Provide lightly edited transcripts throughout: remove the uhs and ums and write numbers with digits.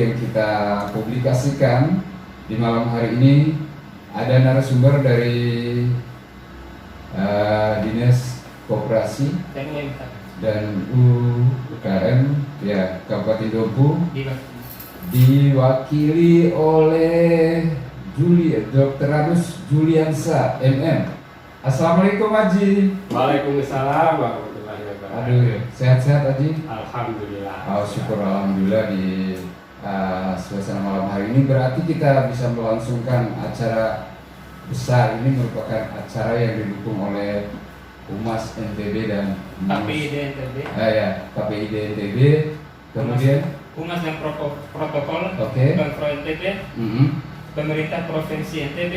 yang kita publikasikan di malam hari ini. Ada narasumber dari Dinas Koperasi dan UKM ya Kabupaten Dompu, diwakili oleh Dr. Radus Juliansa MM. Assalamualaikum Haji. Waalaikumsalam warahmatullahi wabarakatuh. Aduh, sehat-sehat Haji? Alhamdulillah. Oh, syukur alhamdulillah di suasana malam hari ini. Berarti kita bisa melangsungkan acara besar. Ini merupakan acara yang didukung oleh Humas NTB dan KPID NTB. KPID NTB. Kemudian Humas dan Protokol Pemprov NTB, Pemerintah Provinsi NTB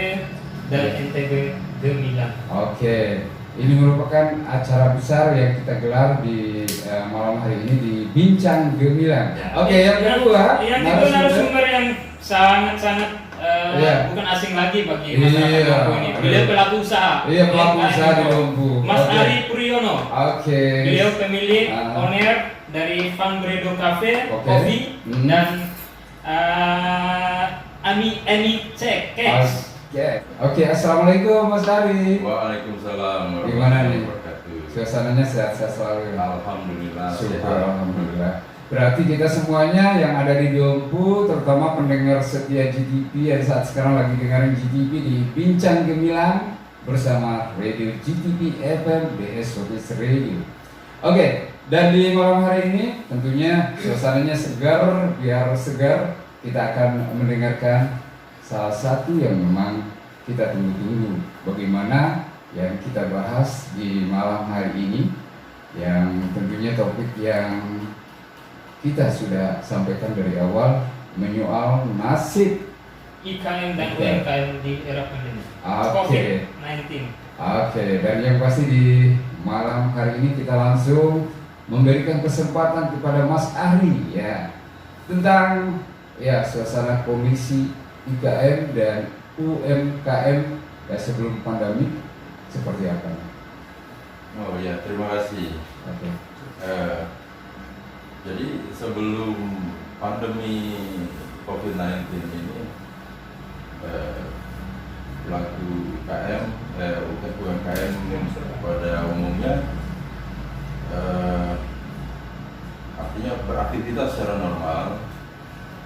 dan NTB Gemilang. Ini merupakan acara besar yang kita gelar di malam hari ini di Bincang Gemilang. Yang kedua, narasumber yang sangat bukan asing lagi bagi masyarakat Dompu ini. Beliau pelaku usaha. Pelaku usaha di Dompu. Mas Ari Puryono. Beliau pemilik owner dari Fambredo Cafe, Coffee dan Ami Cekes. Assalamualaikum Mas Ari. Waalaikumsalam. Gimana nih? Suasananya sehat-sehat selalu. Alhamdulillah. Syukur alhamdulillah. Berarti kita semuanya yang ada di Dompu, terutama pendengar setia GTP yang saat sekarang lagi dengerin GTP di Bincang Gemilang bersama Radio GTP FM BS Sotis Radio. Dan di malam hari ini tentunya suasananya segar, biar segar kita akan mendengarkan salah satu yang memang kita tunggu-tunggu, bagaimana yang kita bahas di malam hari ini, yang tentunya topik yang kita sudah sampaikan dari awal, menyoal nasib IKM dan UMKM di era pandemi COVID-19. Dan yang pasti di malam hari ini kita langsung memberikan kesempatan kepada Mas Ari ya tentang suasana kondisi IKM dan UMKM sebelum pandemi seperti apa? Terima kasih. Jadi sebelum pandemi COVID-19 ini, pelaku UMKM pada umumnya artinya beraktivitas secara normal,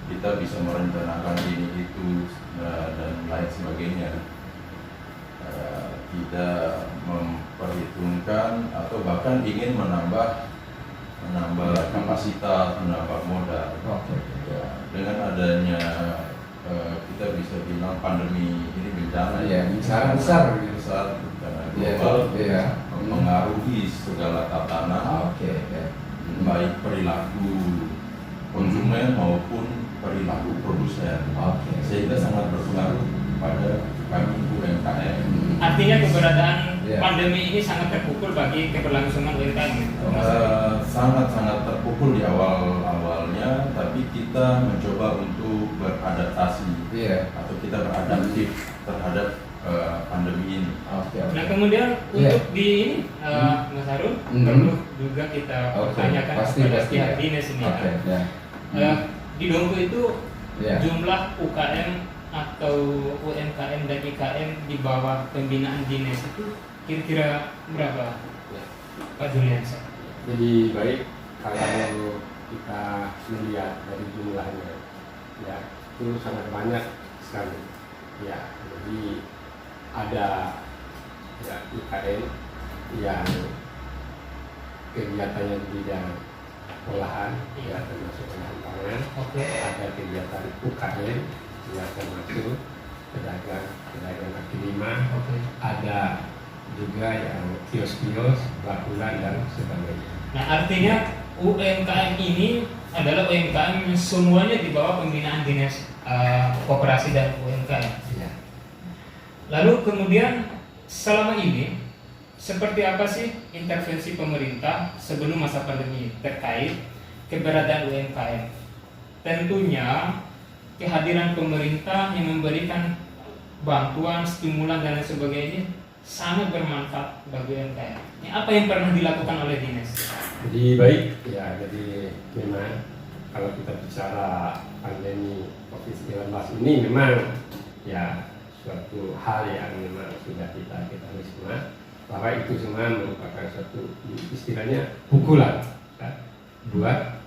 kita bisa merencanakan ini itu dan lain sebagainya, tidak memperhitungkan atau bahkan ingin menambah kapasitas, menambah modal. Dengan adanya kita bisa bilang pandemi ini bencana besar bencana global mempengaruhi segala tatanan, baik perilaku konsumen maupun perilaku produsen, sehingga sangat berpengaruh pada kami UMKM. Artinya keberadaan pandemi ini sangat terpukul bagi keberlangsungan UMKM. Sangat-sangat terpukul di awalnya, tapi kita mencoba untuk beradaptasi atau kita beradaptif terhadap pandemi ini. Nah kemudian untuk di ini Mas Harun perlu juga kita tanyakan kepada pihak dinas ini. Di Dompu itu jumlah UKM atau UMKM dan IKM di bawah pembinaan dinas itu kira-kira berapa, Pak Juliansa? Jadi baik, kalau kita melihat dari jumlahnya, itu sangat banyak sekali. Jadi ada UKM yang kegiatannya di bidang olahan, termasuk olahan pangan. Ada kegiatan UKM yang termasuk pedagang kaki lima. Ada juga yang kios-kios, bakulan dan sebagainya. Nah artinya UMKM ini adalah UMKM yang semuanya di bawah pembinaan dinas koperasi dan UMKM. Lalu kemudian selama ini seperti apa sih intervensi pemerintah sebelum masa pandemi terkait keberadaan UMKM? Tentunya kehadiran pemerintah yang memberikan bantuan, stimulan dan lain sebagainya sangat bermanfaat bagi UMKM. Apa yang pernah dilakukan oleh dinas? Jadi baik, jadi memang kalau kita bicara pandemi COVID-19 ini memang ya suatu hal yang memang sudah kita ketahui semua, bahwa itu semua merupakan suatu istilahnya pukulan ya, buat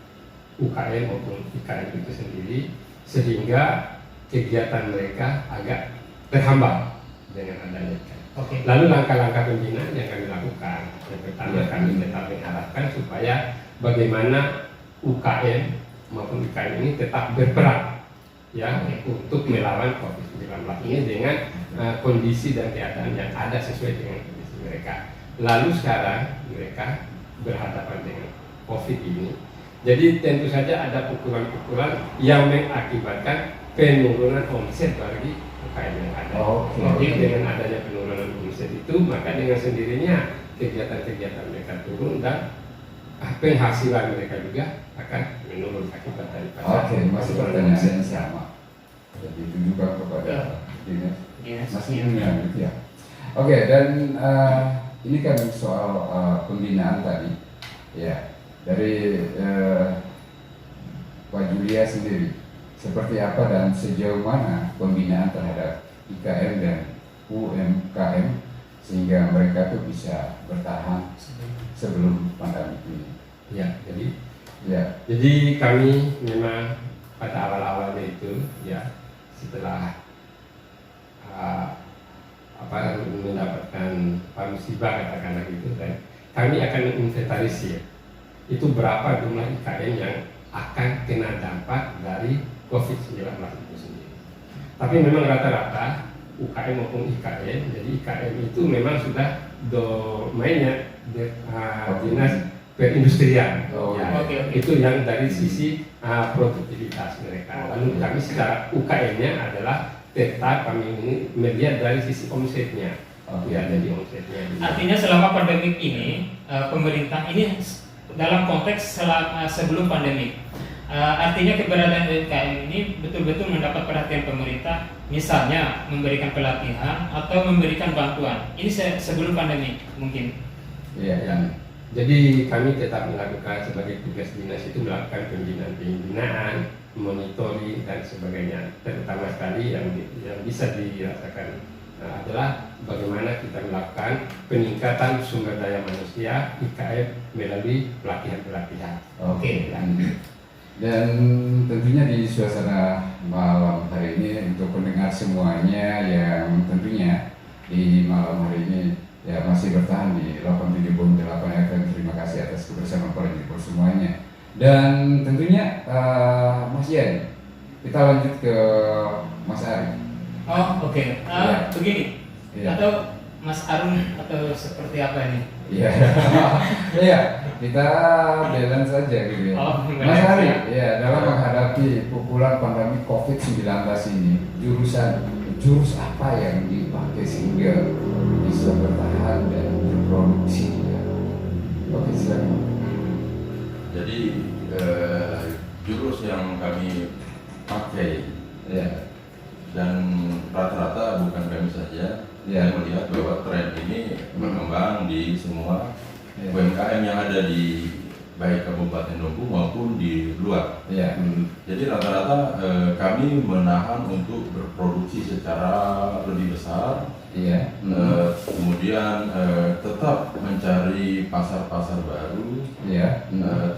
UKM maupun IKM itu sendiri, sehingga kegiatan mereka agak terhambat dengan adanya IKM. Oke. Lalu langkah-langkah pembinaan yang kami lakukan, yang pertama kami tetap mengharapkan supaya bagaimana UKM maupun IKM ini tetap berperan ya untuk melawan COVID-19 ini dengan kondisi dan keadaan yang ada sesuai dengan kondisi mereka. Lalu sekarang mereka berhadapan dengan COVID ini, jadi tentu saja ada pukulan-pukulan yang mengakibatkan penurunan omset bagi UKM yang ada. Jadi dengan adanya penurunan omset itu, maka dengan sendirinya kegiatan-kegiatan mereka turun dan penghasilan mereka juga akan menurun akibat daripada. Masih pertanyaan yang sama. Jadi ditujukan kepada dinas masih punya gitu ya. Dan ini kan soal pembinaan tadi, ya dari Pak Julia sendiri, seperti apa dan sejauh mana pembinaan terhadap IKM dan UMKM sehingga mereka tuh bisa bertahan sebelum pandemi ini? Jadi kami memang pada awal-awalnya itu ya setelah mendapatkan musibah katakanlah gitu, dan kami akan menginventarisir itu berapa jumlah IKM yang akan kena dampak dari COVID-19 itu sendiri. Tapi memang rata-rata UKM maupun IKM, jadi IKM itu memang sudah domainnya dinas perindustrian. Itu yang dari sisi produktivitas mereka. Lalu kami secara UKM-nya adalah tetap kami ini melihat dari sisi omsetnya. Jadi omsetnya. Artinya selama pandemik ini pemerintah ini dalam konteks sebelum pandemik, artinya keberadaan UMKM ini betul-betul mendapat perhatian pemerintah, misalnya memberikan pelatihan atau memberikan bantuan. Ini sebelum pandemik mungkin. Jadi kami tetap melakukan sebagai tugas dinas itu melakukan pembinaan, monitoring dan sebagainya. Terutama sekali yang bisa dirasakan adalah bagaimana kita melakukan peningkatan sumber daya manusia IKM melalui pelatihan-pelatihan. Dan tentunya di suasana malam hari ini untuk pendengar semuanya yang tentunya di malam hari ini ya masih bertahan di 87.8 FM. Terima kasih atas kebersamaan para jempol semuanya. Dan tentunya Mas Yan, kita lanjut ke Mas Ari. Begini. Atau Mas Arun atau seperti apa ini? Kita balance saja gitu ya. Mas Ari, dalam menghadapi pukulan pandemi COVID-19 ini, jurus apa yang dipakai sehingga bisa bertahan dan berproduksi ya? Silakan. Jadi jurus yang kami pakai dan rata-rata bukan kami saja, saya melihat bahwa tren ini berkembang di semua UMKM yang ada di baik Kabupaten Dompu maupun di luar. Jadi rata-rata kami menahan untuk berproduksi secara lebih besar, kemudian tetap mencari pasar-pasar baru.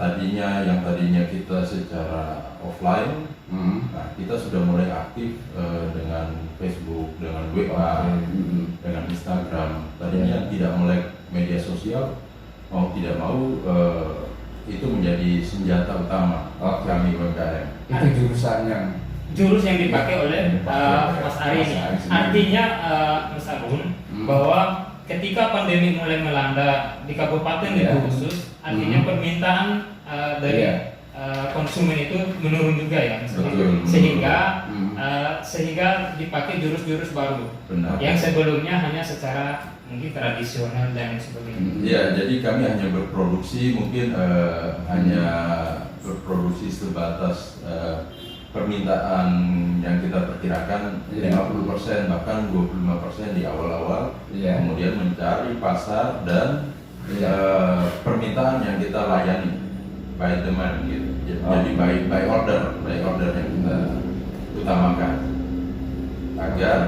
Tadinya kita secara offline, kita sudah mulai aktif dengan Facebook, dengan WA, dengan Instagram. Tadinya tidak melek media sosial, mau tidak mau itu menjadi senjata utama kami UMKM. Itu jurus yang dipakai oleh Mas Ari ini. Artinya Mas Arun, bahwa ketika pandemi mulai melanda di kabupaten itu khusus, artinya permintaan dari konsumen itu menurun juga ya, sehingga dipakai jurus-jurus baru. Yang sebelumnya hanya secara mungkin tradisional dan sebagainya. Jadi kami hanya berproduksi hanya berproduksi sebatas permintaan yang kita perkirakan 50% bahkan 25% di awal-awal, kemudian mencari pasar dan permintaan yang kita layani by demand gitu. Jadi by order yang kita utamakan agar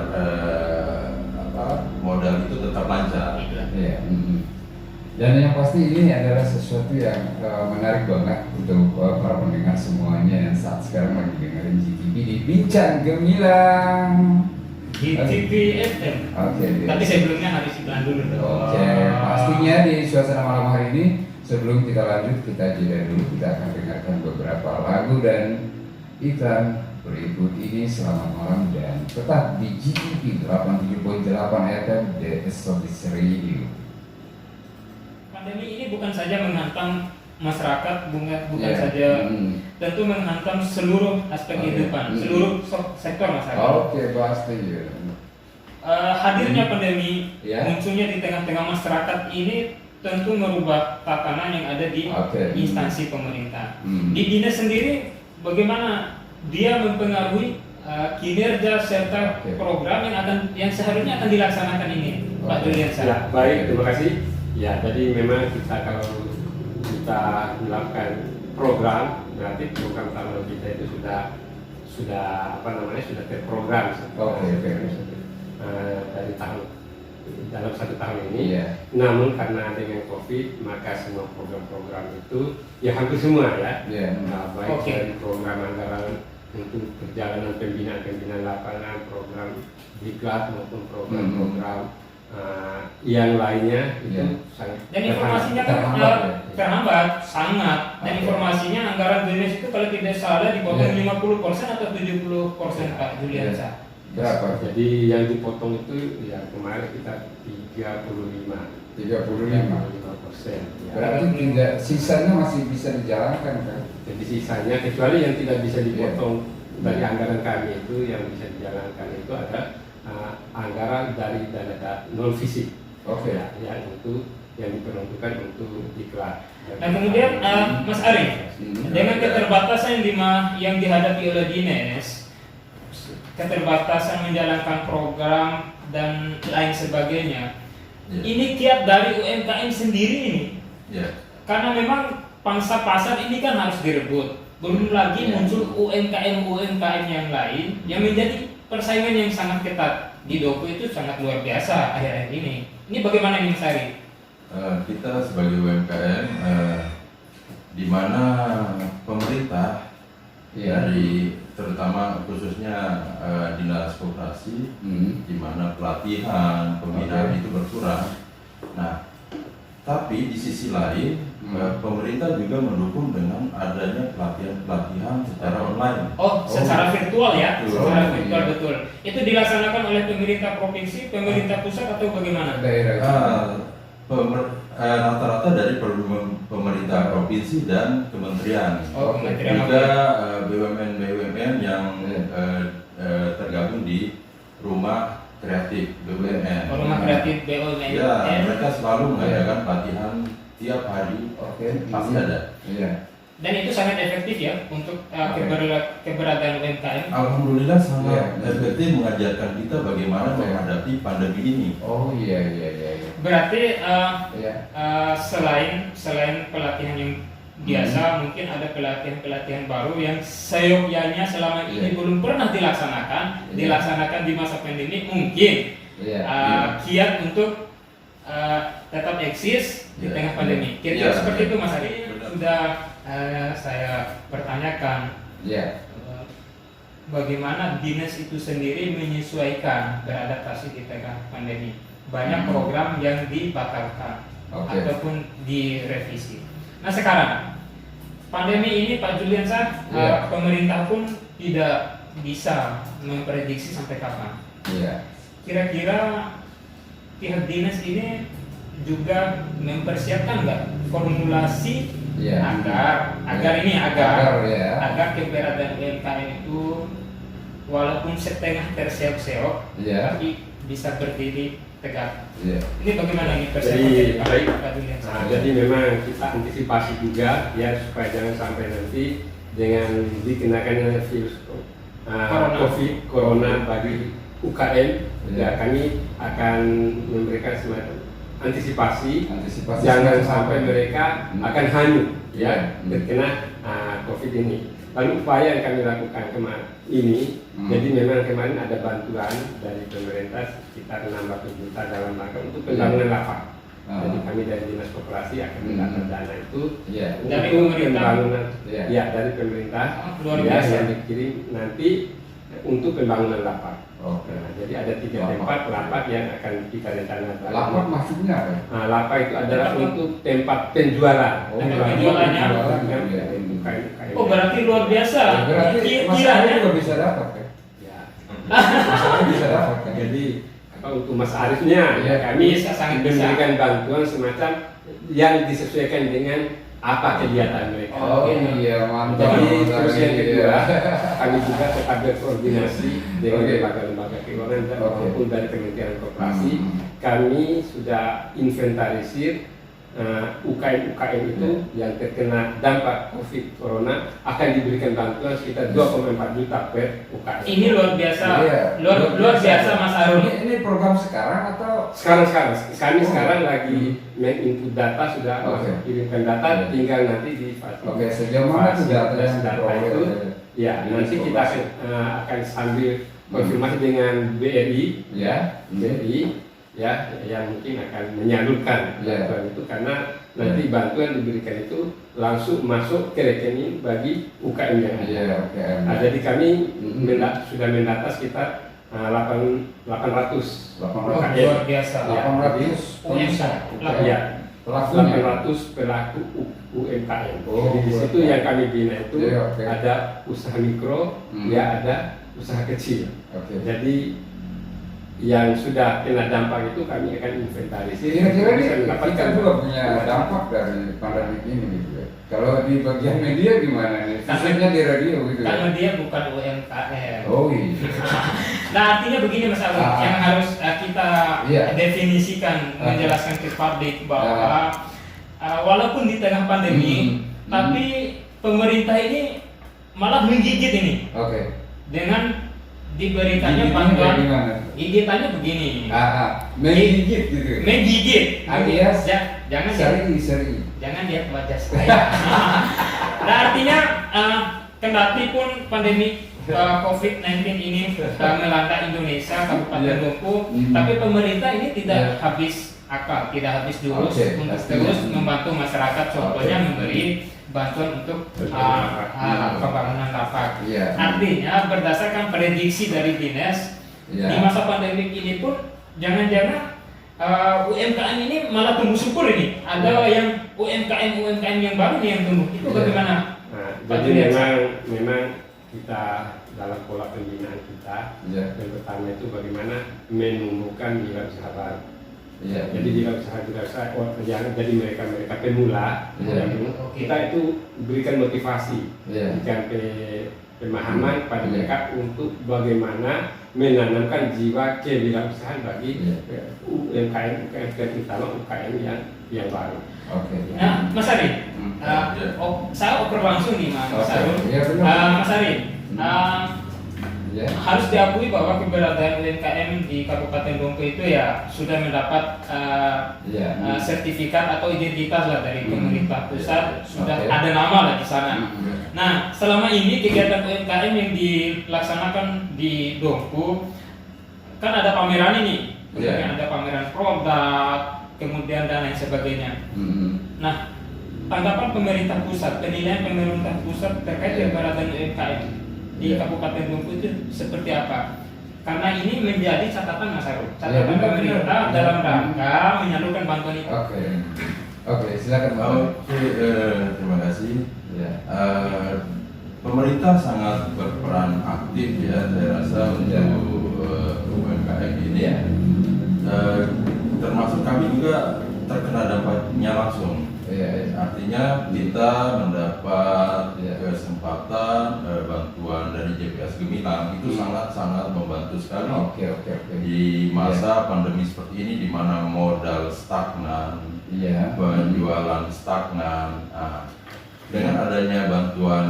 modal itu tetap lancar. Iya. Dan yang pasti ini adalah sesuatu yang menarik banget untuk para pendengar semuanya yang saat sekarang lagi dengerin GTP di Bincang Gemilang. GTP FM. Oke. Tapi sebelumnya harus iklan dulu. Oke, pastinya di suasana malam hari ini sebelum kita lanjut kita jeda dulu, kita akan dengarkan beberapa lagu dan iklan berikut ini. Selamat malam dan tetap di GTP 87.8 FM The Established Radio. Pandemi ini bukan saja menghantam masyarakat, bukan Yeah. saja tentu menghantam seluruh aspek kehidupan, seluruh sektor masyarakat. Oke, pasti ya. Hadirnya pandemi, Yeah. munculnya di tengah-tengah masyarakat ini tentu merubah tatanan yang ada di instansi pemerintah. Di dinas sendiri, bagaimana dia mempengaruhi kinerja serta program yang seharusnya akan dilaksanakan ini, Pak Julian? Ya, baik, terima kasih. Ya, jadi memang kalau kita melakukan program, berarti program tahun kita itu sudah terprogram. Dari dalam satu tahun ini. Namun karena dengan COVID, maka semua program-program itu ya hampir semua ya. Baik dari program anggaran untuk perjalanan pembinaan lapangan, program diklat maupun program-program yang lainnya itu sangat dan informasinya kan terhambat sangat, dan informasinya anggaran dinas itu kalau tidak salah dipotong 50% atau 70%, Pak Julian. Berapa? Jadi yang dipotong itu ya kemarin kita 35%. Ya. Berarti tidak, sisanya masih bisa dijalankan kan? Jadi sisanya kecuali yang tidak bisa dipotong dari anggaran kami itu, yang bisa dijalankan itu ada anggaran dari dana non fisik. Ya, itu yang diperuntukkan untuk diklat. Dan kemudian Mas Ari, dengan keterbatasan yang dihadapi oleh dinas, keterbatasan menjalankan program dan lain sebagainya, ini kiat dari UMKM sendiri ini. Karena memang pangsa pasar ini kan harus direbut. Belum lagi muncul UMKM yang lain yang menjadi persaingan yang sangat ketat. Di Doko itu sangat luar biasa akhir-akhir ini. Ini bagaimana ini, Mas Ari? Kita sebagai UMKM, di mana pemerintah dari terutama khususnya dinas koperasi, di mana pelatihan, pembinaan itu berkurang. Nah, tapi di sisi lain pemerintah juga mendukung dengan adanya pelatihan secara online. Secara virtual ya? Betul. Secara virtual, betul. Itu dilaksanakan oleh pemerintah provinsi, pemerintah pusat atau bagaimana? Rata-rata dari pemerintah provinsi dan kementerian. Kementerian juga BUMN yang tergabung di rumah kreatif BUMN. Rumah kreatif BUMN. Ya, mereka selalu mengadakan pelatihan tiap hari. Pasti ada. Dan itu sangat efektif ya untuk keberadaan UMKM. Alhamdulillah sangat efektif mengajarkan kita bagaimana menghadapi pandemi ini. Berarti selain pelatihan yang biasa, mungkin ada pelatihan baru yang seyogyanya selama ini belum pernah dilaksanakan di masa pandemi, mungkin kiat untuk tetap eksis di tengah pandemi. Kira-kira seperti itu, Mas Ari. Sudah saya pertanyakan bagaimana dinas itu sendiri menyesuaikan beradaptasi di tengah pandemi. Banyak program yang dibatalkan ataupun direvisi. Nah, sekarang pandemi ini, Pak Julian, pemerintah pun tidak bisa memprediksi sampai kapan. Kira-kira pihak dinas ini juga mempersiapkan nggak formulasi agar keberadaan UMKM itu walaupun setengah terseok-seok tapi bisa berdiri tegak. Ini bagaimana ini persiapan Pak Julian? Jadi memang kita antisipasi juga ya supaya jangan sampai nanti dengan dikenakannya virus Corona bagi UKM, kami akan memberikan semacam antisipasi semacam jangan sampai apa? mereka akan hanyut Ya. terkena COVID ini. Lalu upaya yang kami lakukan kemarin ini, jadi memang kemarin ada bantuan dari pemerintah sekitar 600 juta dalam rangka untuk pembangunan lapak. Jadi kami dari Dinas Koperasi akan mendapat dana itu Dari untuk pemerintah? pembangunan, Ya. dari pemerintah Luar biasa. yang dikirim nanti untuk pembangunan lapak. Oke. Nah, jadi ada 3 Lapak. tempat lapak yang akan kita rencanakan. Lapak maksudnya apa? Nah, lapak itu adalah untuk tempat penjualan. Oh, tempat penjualannya. Penjualan, Iya. UKM. Oh berarti luar biasa. Berarti Kiranya masalahnya juga bisa dapat kan? Ya. Masalahnya bisa dapat kan? Jadi untuk Mas Arifnya, Ya, kami bisa, sangat bisa. memberikan bantuan semacam yang disesuaikan dengan apa kegiatan mereka. Oh iya, mantap. Jadi terus yang Iya. kedua, kami juga tetap berkoordinasi dengan Oke. lembaga-lembaga keuangan dan Oke. maupun dari Kementerian Koperasi. Kami sudah inventarisir UKM-UKM itu yang terkena dampak COVID Corona akan diberikan bantuan sekitar 2,4 juta per UKM. ini luar biasa, Iya. luar biasa Mas Arun. Ini program sekarang atau Sekarang kami sekarang lagi menginput data, sudah Oke. kirimkan data, tinggal nanti di Oke, sejauh mana tuh data yang data diperoleh itu. oleh Ya, nanti kita akan sambil konfirmasi dengan BRI, ya? BRI ya, yang mungkin akan menyalurkan Ya. bantuan itu, karena nanti bantuan diberikan itu langsung masuk ke rekening bagi UKM yang ada. Iya, oke. Nah, jadi kami Mhm. sudah mendata sekitar 800 Oh, UKM. luar biasa. Ya. 800 UMKM. Ya, pelakunya. 800 pelaku UMKM. Oh, Jadi di situ UMKM. yang kami bina itu Iya, oke. ada usaha mikro, ya ada usaha kecil. Oke. Jadi yang sudah kena dampak itu kami akan inventarisir. Kira-kira bisa ini mendapatkan kita juga punya dampak dari pandemi ini gitu ya. Kalau di bagian media gimana nih? Khususnya di radio gitu ya. Karena dia bukan UMKM. Oh iya. Nah artinya begini Mas Arun, yang harus kita Iya. definisikan, menjelaskan ke publik bahwa walaupun di tengah pandemi, tapi pemerintah ini malah menggigit ini Oke. dengan diberikannya Gigitnya bantuan. kayak gimana? Gigitannya begini, Menggigit gitu. menggigit. Alias Jangan seri. jangan lihat wajah saya. Nah artinya kendati pun pandemi COVID-19 ini melanda Indonesia, Kabupaten Lumpur, tapi pemerintah ini tidak habis akal, tidak habis jurus Oke, untuk pastinya. terus membantu masyarakat. Contohnya memberi bantuan untuk pembangunan lapak. Iya. Artinya berdasarkan prediksi dari dinas, Iya. di masa pandemi ini pun jangan-jangan UMKM ini malah tumbuh subur ini. Ada yang UMKM yang baru nih yang tumbuh. Itu Iya. bagaimana? Nah, Pak jadi Julian? memang kita dalam pola pembinaan kita, Iya. yang pertama itu bagaimana menumbuhkan wirausaha baru. Iya. Jadi wirausaha jangan jadi mereka pemula, Iya. kita itu berikan motivasi, Iya. berikan pemahaman pada Iya. mereka untuk bagaimana menanamkan jiwa kewirausahaan bagi Iya. UMKM terutama UKM yang baru. Oke. Nah, Mas Ari, Iya. saya oper langsung nih Mas Oke. Arun. Iya, benar. Mas Ari, Iya. harus diakui bahwa keberadaan UMKM di Kabupaten Lumpur itu ya sudah mendapat Iya. sertifikat atau identitas lah dari pemerintah pusat, sudah Oke. ada nama lah di sana. Hmm. Nah, selama ini kegiatan UMKM yang dilaksanakan di Dompu kan ada pameran ini, kemudian Iya. ada pameran produk, kemudian dan lain sebagainya. Nah, tanggapan pemerintah pusat, penilaian pemerintah pusat terkait Iya. keberadaan UMKM di Iya. Kabupaten Dompu itu seperti apa? Karena ini menjadi catatan Mas Arun, Iya, catatan benar, pemerintah benar. dalam rangka menyalurkan bantuan itu. Oke, silakan Pak. Oke, terima kasih. Ya. Pemerintah sangat berperan aktif ya, saya rasa untuk UMKM ini. Ya. Termasuk kami juga terkena dampaknya langsung. Iya. Artinya kita mendapat Ya. kesempatan bantuan dari JPS Gemilang itu sangat-sangat membantu sekali. Oke. Di masa pandemi seperti ini di mana modal stagnan, Iya. penjualan stagnan. Nah, dengan adanya bantuan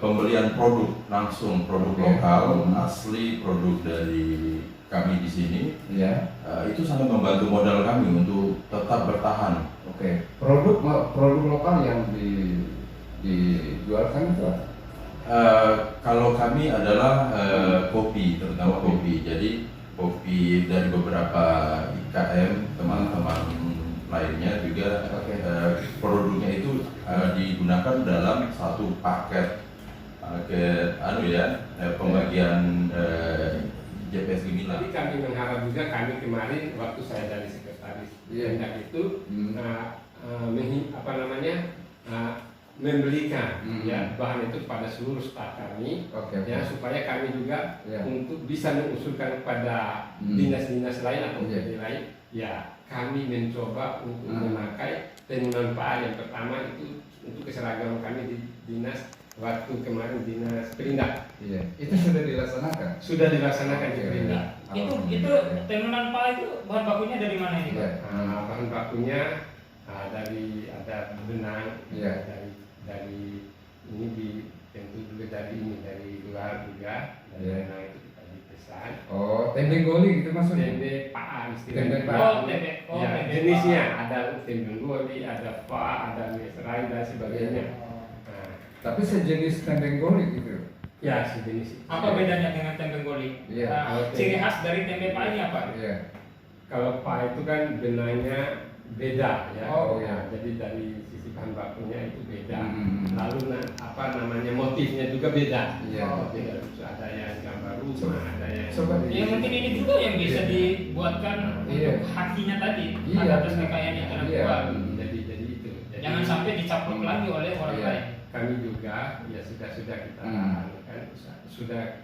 pembelian produk langsung, produk Oke. lokal asli, produk dari kami di sini, Iya. itu sangat membantu modal kami untuk tetap bertahan. Oke. Produk lokal yang dijualkan itu apa? Kalau kami adalah kopi, terutama kopi. Jadi kopi dari beberapa IKM, teman-teman lainnya juga Oke. produknya itu digunakan dalam satu paket pembagian JPS Gemilang. Jadi kami mengharap juga, kami kemarin waktu saya dari sekretaris Mendak itu membelikan ya bahan itu kepada seluruh staf kami, ya supaya kami juga untuk bisa mengusulkan kepada dinas-dinas lain atau PT lain, ya kami mencoba untuk memakai penggunaan PA yang pertama itu untuk keseragaman kami di dinas. Waktu kemarin dinas Perindak, itu sudah dilaksanakan. Sudah dilaksanakan di Perindak. Itu tenunan PA itu bahan bakunya dari mana ini, Pak? Bahan bakunya dari ada benang, dari ini tentu juga dari luar juga, dari benang itu kita dipesan. Oh, tempe goli gitu maksudnya? Tempe PA Tempe istilahnya. PA. Ya, jenisnya ada tempe goli, ada PA, ada mesrai dan sebagainya. Tapi sejenis tempe goli gitu. Ya, sejenis. Apa bedanya dengan tempe goli? Iya. Ciri khas dari tempe PA ini apa? Iya. Kalau PA itu kan benangnya beda ya. Oh, ya. Jadi dari sisi bahan bakunya itu beda. Lalu motifnya juga beda. Iya. Beda. Ada yang gambar rumah, ada yang. Ya mungkin ini juga yang bisa dibuatkan untuk hatinya tadi, atas kekayaan yang telah buat. Jadi itu. Jangan sampai dicaplok lagi oleh orang lain. Kami juga ya sudah kita kan sudah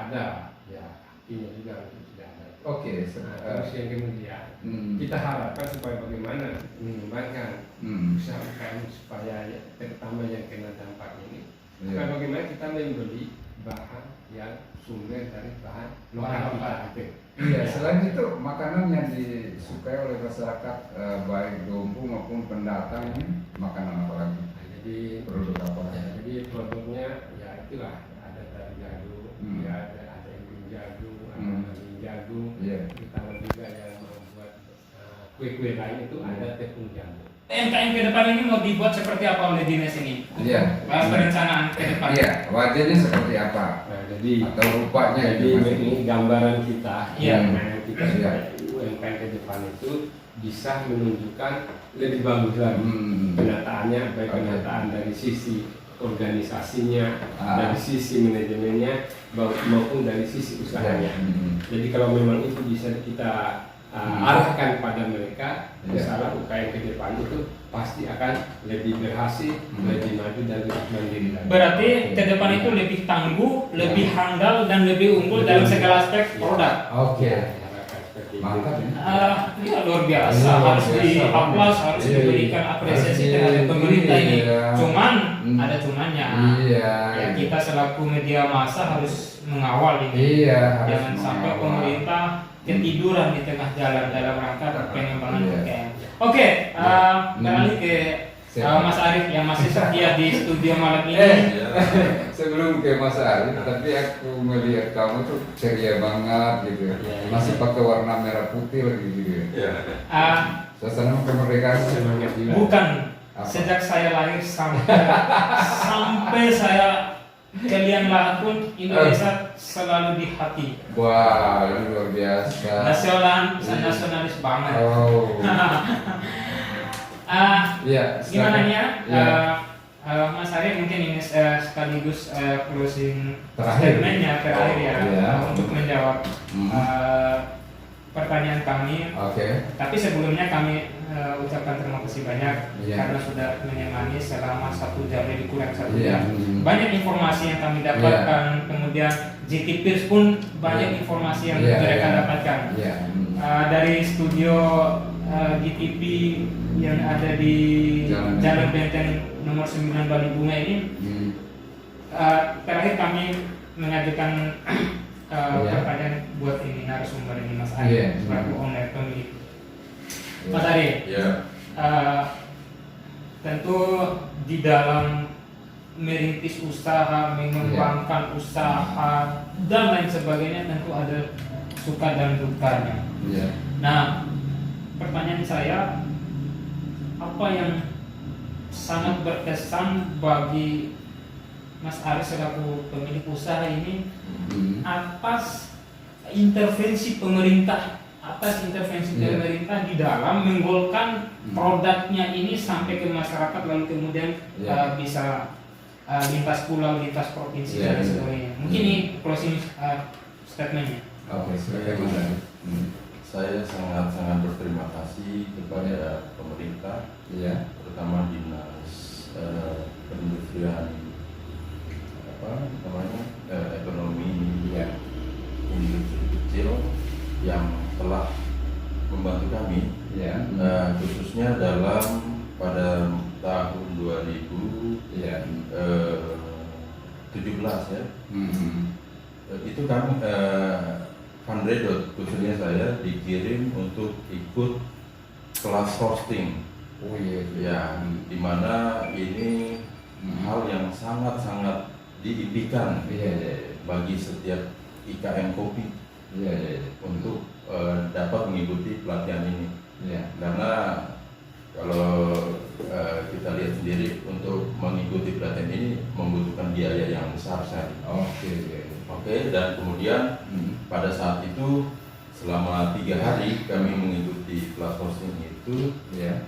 ada ya hatinya juga sudah ada. Oke. Terus yang kemudian kita harapkan supaya bagaimana mengembangkan usaha UKM supaya terutama yang kena dampak ini. Supaya bagaimana kita membeli bahan yang sumber dari bahan lokal kita. Iya, selain itu makanan yang disukai oleh masyarakat baik dompu maupun pendatang ini makanan apa lagi? Jadi Produk apa? jadi produknya ya itulah ada dari jagung, ya ada yang jagung, ada yang jagung. Ditambah juga yang membuat kue-kue lain itu ada tepung jagung. UMKM ke depan ini mau dibuat seperti apa oleh dinas ini? Iya. Perencanaan ke depan. Iya, wajahnya seperti apa? Nah, jadi Atau rupanya jadi gitu, ini gambaran kita, Iya. Kita supaya UMKM ke depan itu bisa menunjukkan lebih bagus lagi penataannya, baik penataan dari sisi organisasinya, dari sisi manajemennya, maupun dari sisi usahanya. Jadi kalau memang itu bisa kita arahkan pada mereka, misalnya UKM ke depan itu pasti akan lebih berhasil, lebih maju dan lebih mandiri lagi. Berarti ke depan itu lebih tangguh, lebih handal dan lebih unggul dalam segala aspek produk. Oke. Mantap ya. Ya luar biasa, harus di-applause, harus diberikan apresiasi terhadap pemerintah ini. Cuman ada cumannya. Ya kita selaku media massa harus mengawal ini. Jangan sampai pemerintah ketiduran di tengah jalan dalam rangka pengembangan UKM. Oke, beralih ke Mas Arief yang masih setia di studio malam ini. Sebelum ke Mas Arief, tapi aku melihat kamu tuh ceria banget gitu. Masih pakai warna merah putih lagi gitu. Suasana kemerdekaan semangat juga. Bukan. Sejak saya lahir sampai saya kalian lahir pun Indonesia selalu di hati. Wah, ini luar biasa. Nasionalis banget. Oh. Gimana ya? Mas Arief mungkin ini sekaligus closing statementnya terakhir ya untuk menjawab pertanyaan kami. Tapi sebelumnya kami ucapkan terima kasih banyak karena sudah menemani selama 1 jam lebih kurang 1 jam. Banyak informasi yang kami dapatkan, kemudian GTPers pun banyak informasi yang mereka dapatkan. Dari studio GTP yang ada di Jalan Benteng nomor 9 Bali Bunga ini, terakhir kami mengajukan pertanyaan buat ini narasumber ini Mas Arief selaku owner pemilik. Mas Arief, tentu di dalam merintis usaha, mengembangkan usaha dan lain sebagainya tentu ada suka dan dukanya. Iya. Nah, pertanyaan saya, apa yang sangat berkesan bagi Mas Aris selaku pemilik usaha ini atas intervensi pemerintah Iya. di dalam menggolkan produknya ini sampai ke masyarakat, lalu kemudian Iya. bisa lintas pulau, lintas provinsi Iya, dan iya. sebagainya. Mungkin ini closing statementnya. Oke, silakan Mas Aris. Saya sangat-sangat berterima kasih kepada pemerintah, Iya. terutama dinas perindustrian ekonomi Iya. industri kecil yang telah membantu kami, Iya. khususnya dalam pada tahun 2017 Iya. ya. Hmm. Itu kami Fundredot khususnya saya dikirim untuk ikut kelas hosting. Oh iya. Ya, di mana ini hal yang sangat-sangat diimpikan Iya. bagi setiap IKM kopi Iya. untuk dapat mengikuti pelatihan ini. Iya. Karena kalau kita lihat sendiri untuk mengikuti pelatihan ini membutuhkan biaya yang besar sekali. Oke, dan kemudian pada saat itu selama 3 hari kami mengikuti kelas hosting itu. Iya.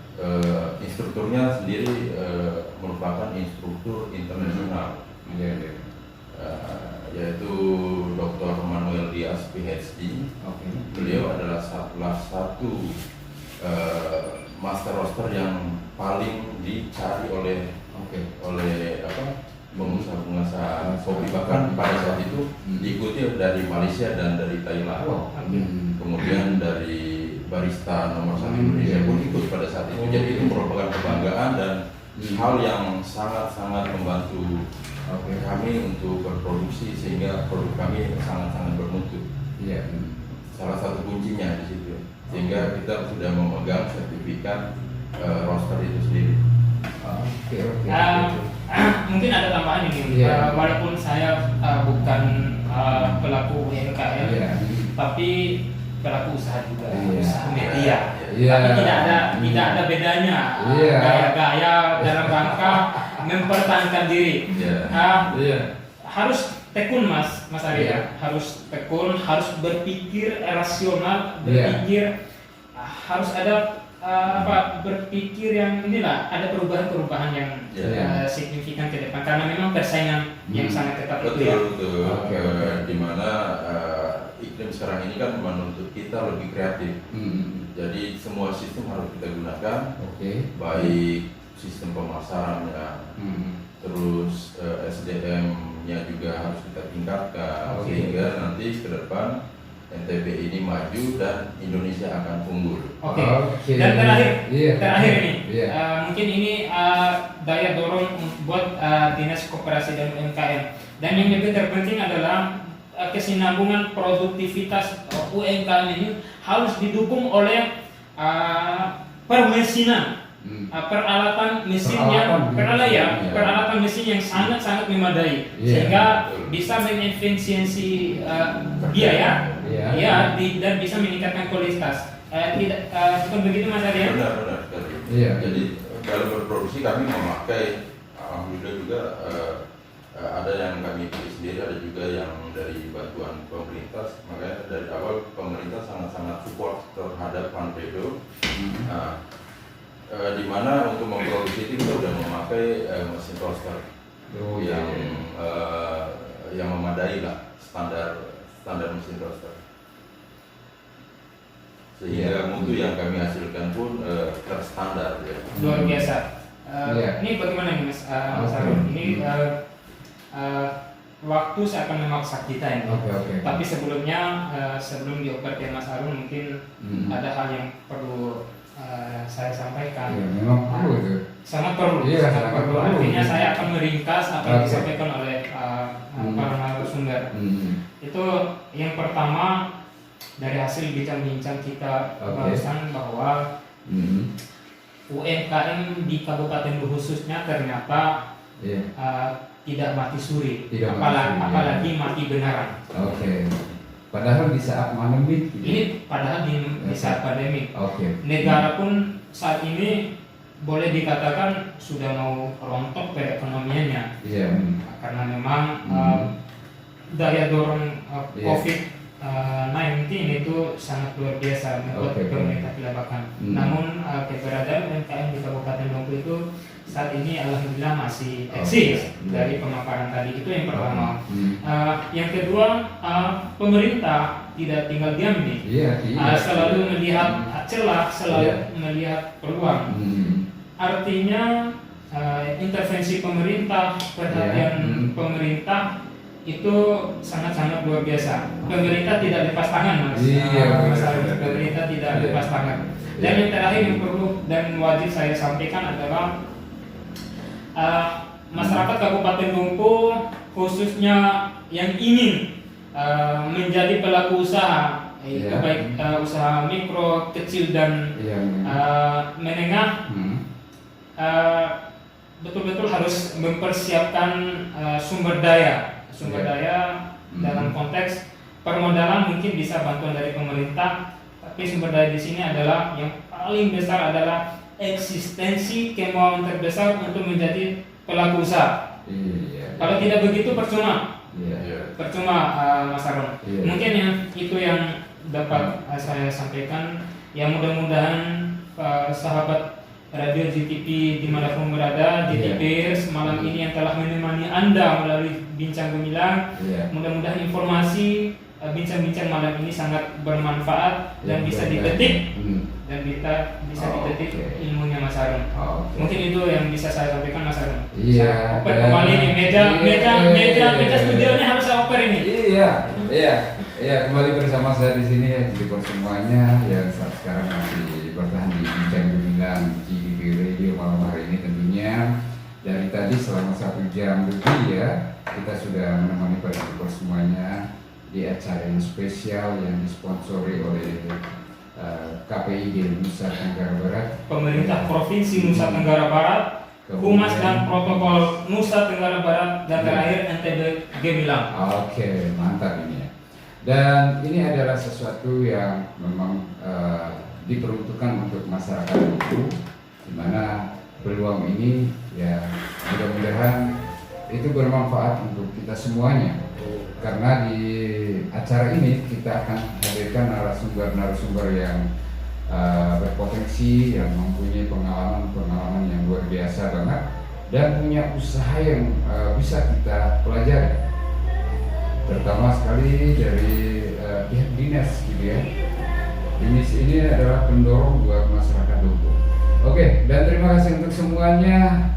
Instrukturnya sendiri merupakan instruktur internasional, Iya. yaitu Dr. Manuel Diaz PhD. Oke. Beliau adalah salah satu master roaster yang paling dicari oleh pengusaha-pengusaha kopi, bahkan pada saat itu diikuti dari Malaysia dan dari Thailand. Kemudian dari barista nomor 1 Indonesia pun ikut pada saat itu. Jadi itu merupakan kebanggaan dan hal yang sangat-sangat membantu kami untuk berproduksi, sehingga produk kami sangat-sangat bermutu. Iya. Salah satu kuncinya di situ, sehingga kita sudah memegang sertifikat roaster itu sendiri. Oke. Mungkin ada tambahan ini. Iya. Walaupun saya bukan pelaku UMKM, Iya. tapi pelaku usaha juga, Iya. usaha media. Iya. Tapi tidak ada bedanya Iya. gaya-gaya dalam rangka mempertahankan diri. Iya. Harus tekun Mas Ari Iya. ya. Harus tekun, harus berpikir rasional, berpikir harus ada berpikir yang inilah, ada perubahan-perubahan yang signifikan ke depan, karena memang persaingan yang sangat ketat itu ya. Betul. Dimana iklim sekarang ini kan menuntut kita lebih kreatif. Jadi semua sistem harus kita gunakan, baik sistem pemasarannya, terus SDM-nya juga harus kita tingkatkan, sehingga nanti ke depan NTB ini maju dan Indonesia akan unggul. Oke. Dan terakhir ini, Iya. mungkin ini daya dorong buat Dinas Koperasi dan UMKM. Dan yang lebih terpenting adalah kesinambungan produktivitas UMKM ini harus didukung oleh permesinan, peralatan mesin peralatan mesin yang sangat-sangat memadai, sehingga bisa mengefisiensi biaya, dan bisa meningkatkan kualitas. Bukan begitu Mas Ari? Benar sekali. Iya. Jadi dalam berproduksi kami memakai, alhamdulillah juga ada yang kami pilih sendiri, ada juga yang dari bantuan pemerintah. Makanya dari awal pemerintah sangat-sangat support terhadap Fundredot. Di mana untuk memproduksi itu kita sudah memakai mesin roaster yang memadai lah standar mesin roaster, sehingga mutu yang kami hasilkan pun terstandar ya. Luar biasa. Ini bagaimana nih Mas Harun? Ini waktu saya akan memaksa kita ini. Tapi sebelumnya sebelum dioper ke Mas Harun, mungkin ada hal yang perlu saya sampaikan. Memang perlu itu. Sangat perlu. Sangat perlu. Artinya saya akan meringkas apa yang disampaikan oleh para narasumber. Itu yang pertama, dari hasil bincang-bincang kita barusan, bahwa UMKM di Kabupaten khususnya ternyata tidak mati suri, apalagi mati benaran. Padahal di saat pandemi gitu. Ini padahal di saat pandemi. Oke. Negara pun saat ini boleh dikatakan sudah mau rontok perekonomiannya. Iya. Karena memang daya dorong COVID-19 itu sangat luar biasa membuat pemerintah kelabakan. Namun keberadaan UMKM di Kabupaten Dompu itu saat ini alhamdulillah masih eksis dari pemaparan tadi. Itu yang pertama. Yang kedua, pemerintah tidak tinggal diam nih. Selalu melihat celah, selalu melihat peluang. Artinya intervensi pemerintah, perhatian pemerintah itu sangat-sangat luar biasa. Pemerintah tidak lepas tangan, Mas. Pemerintah tidak lepas tangan. Dan yang terakhir yang perlu dan wajib saya sampaikan adalah masyarakat Kabupaten Dompu, khususnya yang ingin menjadi pelaku usaha, baik usaha mikro, kecil dan menengah, betul-betul harus mempersiapkan sumber daya dalam konteks permodalan. Mungkin bisa bantuan dari pemerintah, tapi sumber daya di sini adalah yang paling besar adalah eksistensi kemauan terbesar untuk menjadi pelaku usaha. Kalau tidak begitu percuma. Percuma, Mas Aron. Mungkin itu yang dapat saya sampaikan. Ya, mudah-mudahan sahabat Radio GTP dimanapun berada, GTPers malam ini yang telah menemani Anda melalui Bincang Gemilang, mudah-mudahan informasi bincang-bincang malam ini sangat bermanfaat dan bisa dipetik dan bisa dipetik ilmunya Mas Aron. Mungkin itu yang bisa saya sampaikan, Mas Aron. Oper kembali nih, meja studionya harus saya oper ini. Kembali bersama saya di sini ya, jadi semuanya yang saat sekarang masih bertahan di Bincang Gemilang GTP Radio malam hari ini tentunya. Dari tadi selama 1 jam lebih ya, kita sudah menemani para semuanya di acara yang spesial yang disponsori oleh KPID Nusa Tenggara Barat, Pemerintah Provinsi Nusa Tenggara Barat, Humas dan Protokol Nusa Tenggara Barat, dan terakhir NTB Gemilang. Oke, mantap ini ya. Dan ini adalah sesuatu yang memang diperuntukkan untuk masyarakat itu, di mana peluang ini ya mudah-mudahan itu bermanfaat untuk kita semuanya. Karena di acara ini kita akan hadirkan narasumber yang berpotensi, yang mempunyai pengalaman yang luar biasa banget dan punya usaha yang bisa kita pelajari, terutama sekali dari pihak dinas gitu ya. Dinas ini adalah pendorong buat masyarakat Dompu. Oke, dan terima kasih untuk semuanya.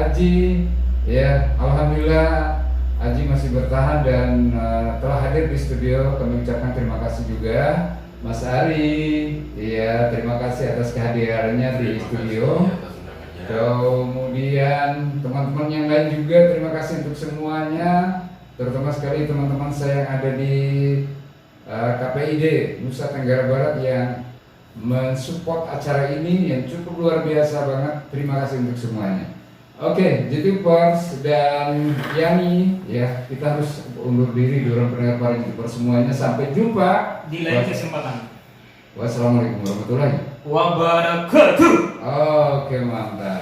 Aji ya, alhamdulillah Aji masih bertahan dan telah hadir di studio. Kami ucapkan terima kasih juga. Mas Ari, ya terima kasih atas kehadirannya di studio. Kemudian teman-teman yang lain juga terima kasih untuk semuanya. Terutama sekali teman-teman saya yang ada di KPID Nusa Tenggara Barat yang mensupport acara ini yang cukup luar biasa banget. Terima kasih untuk semuanya. Oke, JTPers dan Yani, ya kita harus undur diri dorong pendengar para JTPers semuanya. Sampai jumpa di lain kesempatan. Wassalamualaikum warahmatullahi wabarakatuh. Oke, mantap.